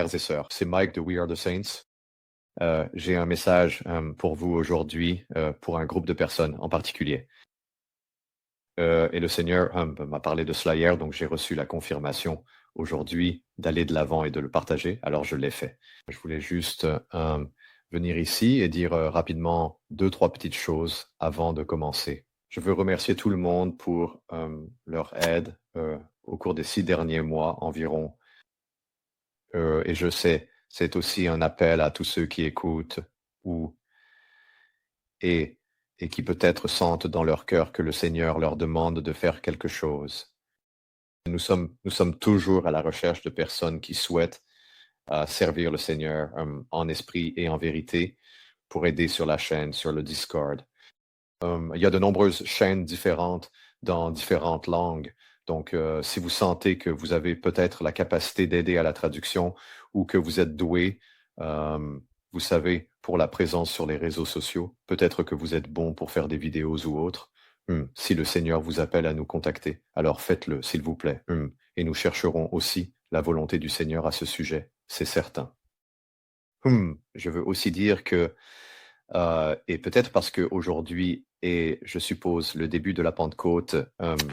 frères et sœurs. C'est Mike de We Are the Saints. J'ai un message pour vous aujourd'hui, pour un groupe de personnes en particulier. Et le Seigneur m'a parlé de cela hier, donc j'ai reçu la confirmation aujourd'hui d'aller de l'avant et de le partager, alors je l'ai fait. Je voulais juste venir ici et dire rapidement deux, trois petites choses avant de commencer. Je veux remercier tout le monde pour leur aide au cours des 6 derniers mois environ. Et je sais, c'est aussi un appel à tous ceux qui écoutent ou et, et qui peut-être sentent dans leur cœur que le Seigneur leur demande de faire quelque chose. Nous sommes toujours à la recherche de personnes qui souhaitent servir le Seigneur en esprit et en vérité pour aider sur la chaîne, sur le Discord. Il y a de nombreuses chaînes différentes dans différentes langues. Donc, si vous sentez que vous avez peut-être la capacité d'aider à la traduction ou que vous êtes doué, vous savez, pour la présence sur les réseaux sociaux, peut-être que vous êtes bon pour faire des vidéos ou autres. Si le Seigneur vous appelle à nous contacter, alors faites-le, s'il vous plaît. Et nous chercherons aussi la volonté du Seigneur à ce sujet, c'est certain. Je veux aussi dire que et peut-être parce qu'aujourd'hui est, je suppose, le début de la Pentecôte,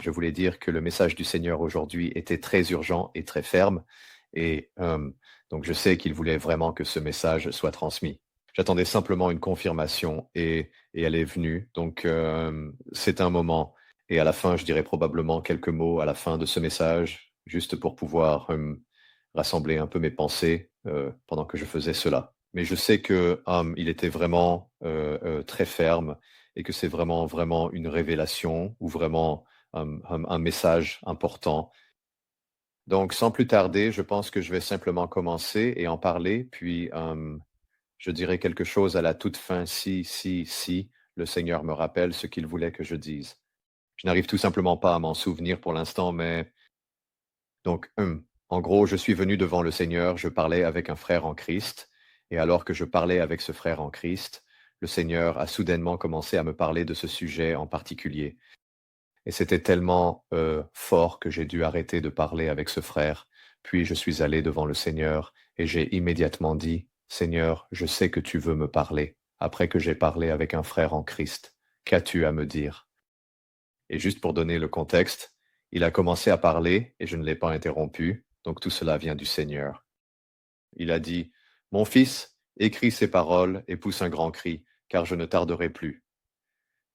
je voulais dire que le message du Seigneur aujourd'hui était très urgent et très ferme. Et donc je sais qu'il voulait vraiment que ce message soit transmis. J'attendais simplement une confirmation et elle est venue. Donc c'est un moment. Et à la fin, je dirais probablement quelques mots à la fin de ce message, juste pour pouvoir rassembler un peu mes pensées pendant que je faisais cela. Mais je sais que il était vraiment très ferme et que c'est vraiment, vraiment une révélation ou vraiment un message important. Donc, sans plus tarder, je pense que je vais simplement commencer et en parler, puis je dirai quelque chose à la toute fin si le Seigneur me rappelle ce qu'il voulait que je dise. Je n'arrive tout simplement pas à m'en souvenir pour l'instant, mais donc, en gros, je suis venu devant le Seigneur, je parlais avec un frère en Christ, et alors que je parlais avec ce frère en Christ, le Seigneur a soudainement commencé à me parler de ce sujet en particulier. Et c'était tellement fort que j'ai dû arrêter de parler avec ce frère. Puis je suis allé devant le Seigneur et j'ai immédiatement dit, Seigneur, je sais que tu veux me parler, après que j'ai parlé avec un frère en Christ. Qu'as-tu à me dire? Et juste pour donner le contexte, il a commencé à parler et je ne l'ai pas interrompu, donc tout cela vient du Seigneur. Il a dit, Mon fils, écris ces paroles et pousse un grand cri, car je ne tarderai plus.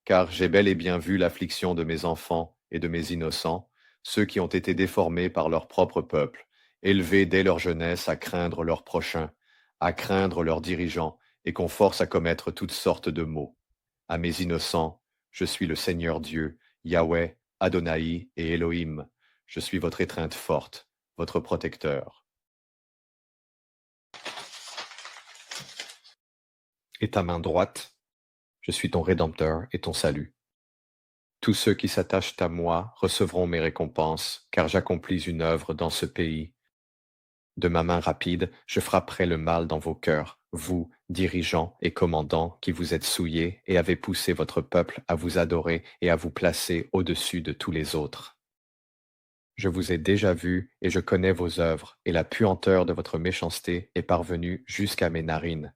Car j'ai bel et bien vu l'affliction de mes enfants et de mes innocents, ceux qui ont été déformés par leur propre peuple, élevés dès leur jeunesse à craindre leurs prochains, à craindre leurs dirigeants, et qu'on force à commettre toutes sortes de maux. À mes innocents, je suis le Seigneur Dieu, Yahweh, Adonai et Elohim. Je suis votre étreinte forte, votre protecteur. Et ta main droite, je suis ton Rédempteur et ton salut. Tous ceux qui s'attachent à moi recevront mes récompenses, car j'accomplis une œuvre dans ce pays. De ma main rapide, je frapperai le mal dans vos cœurs, vous, dirigeants et commandants, qui vous êtes souillés et avez poussé votre peuple à vous adorer et à vous placer au-dessus de tous les autres. Je vous ai déjà vu et je connais vos œuvres, et la puanteur de votre méchanceté est parvenue jusqu'à mes narines.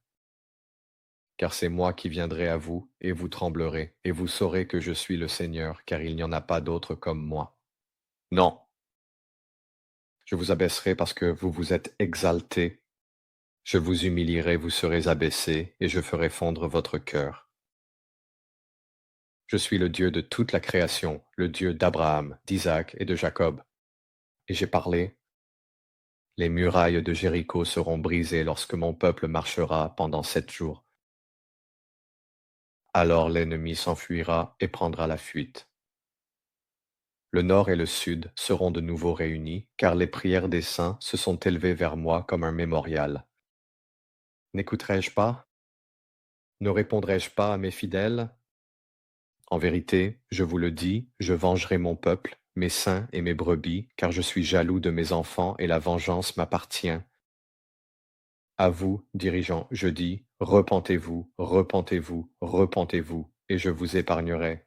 Car c'est moi qui viendrai à vous, et vous tremblerez, et vous saurez que je suis le Seigneur, car il n'y en a pas d'autre comme moi. Non, je vous abaisserai parce que vous vous êtes exaltés. Je vous humilierai, vous serez abaissés, et je ferai fondre votre cœur. Je suis le Dieu de toute la création, le Dieu d'Abraham, d'Isaac et de Jacob. Et j'ai parlé. Les murailles de Jéricho seront brisées lorsque mon peuple marchera pendant 7 jours. Alors l'ennemi s'enfuira et prendra la fuite. Le nord et le sud seront de nouveau réunis, car les prières des saints se sont élevées vers moi comme un mémorial. N'écouterai-je pas? Ne répondrai-je pas à mes fidèles? En vérité, je vous le dis, je vengerai mon peuple, mes saints et mes brebis, car je suis jaloux de mes enfants et la vengeance m'appartient. À vous, dirigeants, je dis, repentez-vous, repentez-vous, repentez-vous, et je vous épargnerai.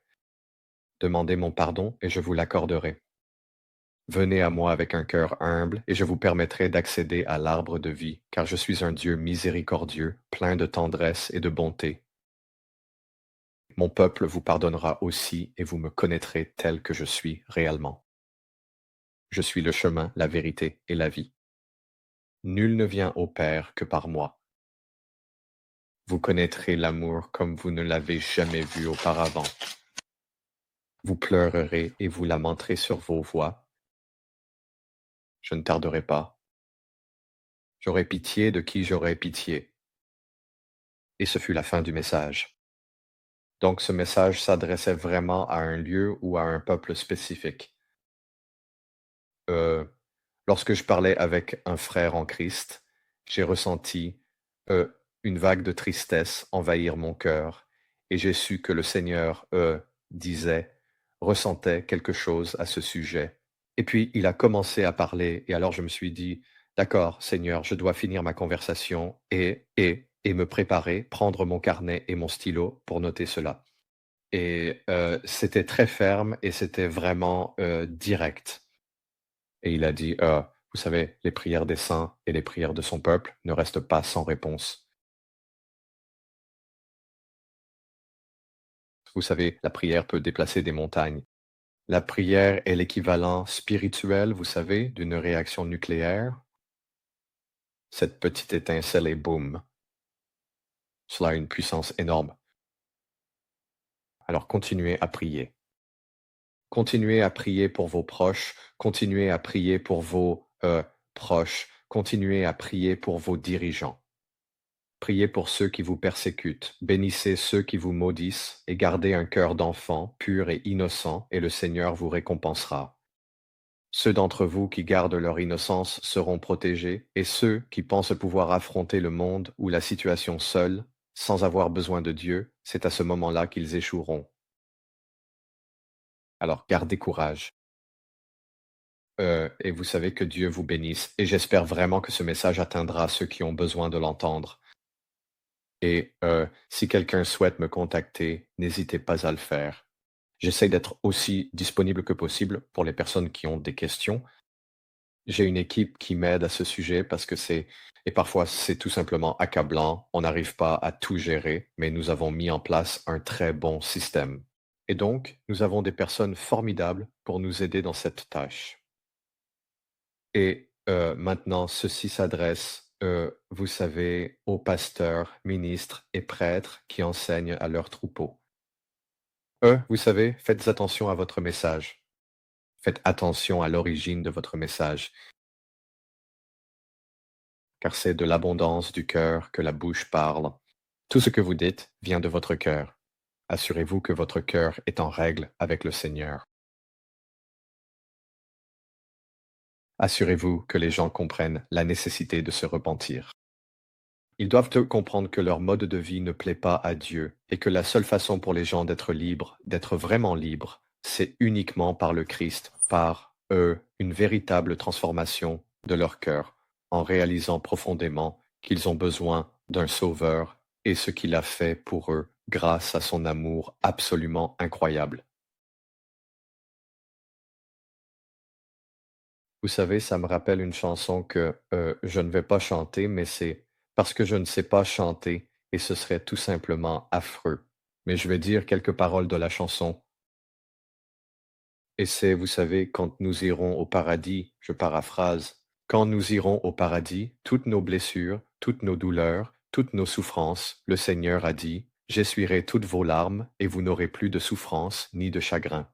Demandez mon pardon et je vous l'accorderai. Venez à moi avec un cœur humble, et je vous permettrai d'accéder à l'arbre de vie, car je suis un Dieu miséricordieux, plein de tendresse et de bonté. Mon peuple vous pardonnera aussi, et vous me connaîtrez tel que je suis réellement. Je suis le chemin, la vérité et la vie. Nul ne vient au Père que par moi. Vous connaîtrez l'amour comme vous ne l'avez jamais vu auparavant. Vous pleurerez et vous lamenterez sur vos voix. Je ne tarderai pas. J'aurai pitié de qui j'aurai pitié. Et ce fut la fin du message. Donc ce message s'adressait vraiment à un lieu ou à un peuple spécifique. Heu, Lorsque je parlais avec un frère en Christ, j'ai ressenti, une vague de tristesse envahir mon cœur, et j'ai su que le Seigneur, ressentait quelque chose à ce sujet. Et puis il a commencé à parler, et alors je me suis dit: «D'accord Seigneur, je dois finir ma conversation et me préparer, prendre mon carnet et mon stylo pour noter cela». Et c'était très ferme et c'était vraiment, direct. Et il a dit: Vous savez, les prières des saints et les prières de son peuple ne restent pas sans réponse. Vous savez, la prière peut déplacer des montagnes. La prière est l'équivalent spirituel, vous savez, d'une réaction nucléaire. Cette petite étincelle et boum, cela a une puissance énorme. Alors continuez à prier. Continuez à prier pour vos proches, continuez à prier pour vos, proches, continuez à prier pour vos dirigeants. Priez pour ceux qui vous persécutent, bénissez ceux qui vous maudissent, et gardez un cœur d'enfant, pur et innocent, et le Seigneur vous récompensera. Ceux d'entre vous qui gardent leur innocence seront protégés, et ceux qui pensent pouvoir affronter le monde ou la situation seuls, sans avoir besoin de Dieu, c'est à ce moment-là qu'ils échoueront. Alors gardez courage. Et vous savez que Dieu vous bénisse, et j'espère vraiment que ce message atteindra ceux qui ont besoin de l'entendre. Et si quelqu'un souhaite me contacter, n'hésitez pas à le faire. J'essaie d'être aussi disponible que possible pour les personnes qui ont des questions. J'ai une équipe qui m'aide à ce sujet parce que parfois c'est tout simplement accablant. On n'arrive pas à tout gérer, mais nous avons mis en place un très bon système. Et donc, nous avons des personnes formidables pour nous aider dans cette tâche. Et maintenant, ceci s'adresse, vous savez, aux pasteurs, ministres et prêtres qui enseignent à leurs troupeaux. Eux, vous savez, faites attention à votre message. Faites attention à l'origine de votre message, car c'est de l'abondance du cœur que la bouche parle. Tout ce que vous dites vient de votre cœur. Assurez-vous que votre cœur est en règle avec le Seigneur. Assurez-vous que les gens comprennent la nécessité de se repentir. Ils doivent comprendre que leur mode de vie ne plaît pas à Dieu, et que la seule façon pour les gens d'être libres, d'être vraiment libres, c'est uniquement par le Christ, par une véritable transformation de leur cœur, en réalisant profondément qu'ils ont besoin d'un Sauveur et ce qu'il a fait pour eux grâce à son amour absolument incroyable. Vous savez, ça me rappelle une chanson que je ne vais pas chanter, mais c'est parce que je ne sais pas chanter et ce serait tout simplement affreux. Mais je vais dire quelques paroles de la chanson. Et c'est, vous savez, quand nous irons au paradis, je paraphrase, quand nous irons au paradis, toutes nos blessures, toutes nos douleurs, toutes nos souffrances, le Seigneur a dit, j'essuierai toutes vos larmes et vous n'aurez plus de souffrance ni de chagrin.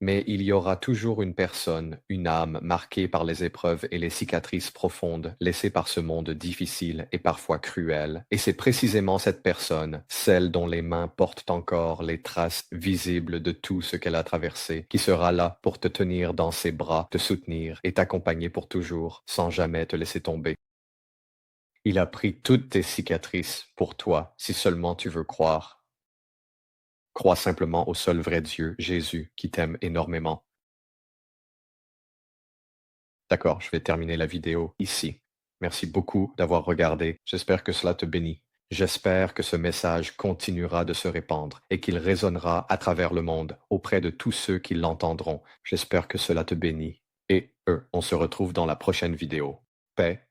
Mais il y aura toujours une personne, une âme marquée par les épreuves et les cicatrices profondes laissées par ce monde difficile et parfois cruel. Et c'est précisément cette personne, celle dont les mains portent encore les traces visibles de tout ce qu'elle a traversé, qui sera là pour te tenir dans ses bras, te soutenir et t'accompagner pour toujours, sans jamais te laisser tomber. Il a pris toutes tes cicatrices pour toi, si seulement tu veux croire. Crois simplement au seul vrai Dieu, Jésus, qui t'aime énormément. D'accord, je vais terminer la vidéo ici. Merci beaucoup d'avoir regardé. J'espère que cela te bénit. J'espère que ce message continuera de se répandre et qu'il résonnera à travers le monde auprès de tous ceux qui l'entendront. J'espère que cela te bénit. Et on se retrouve dans la prochaine vidéo. Paix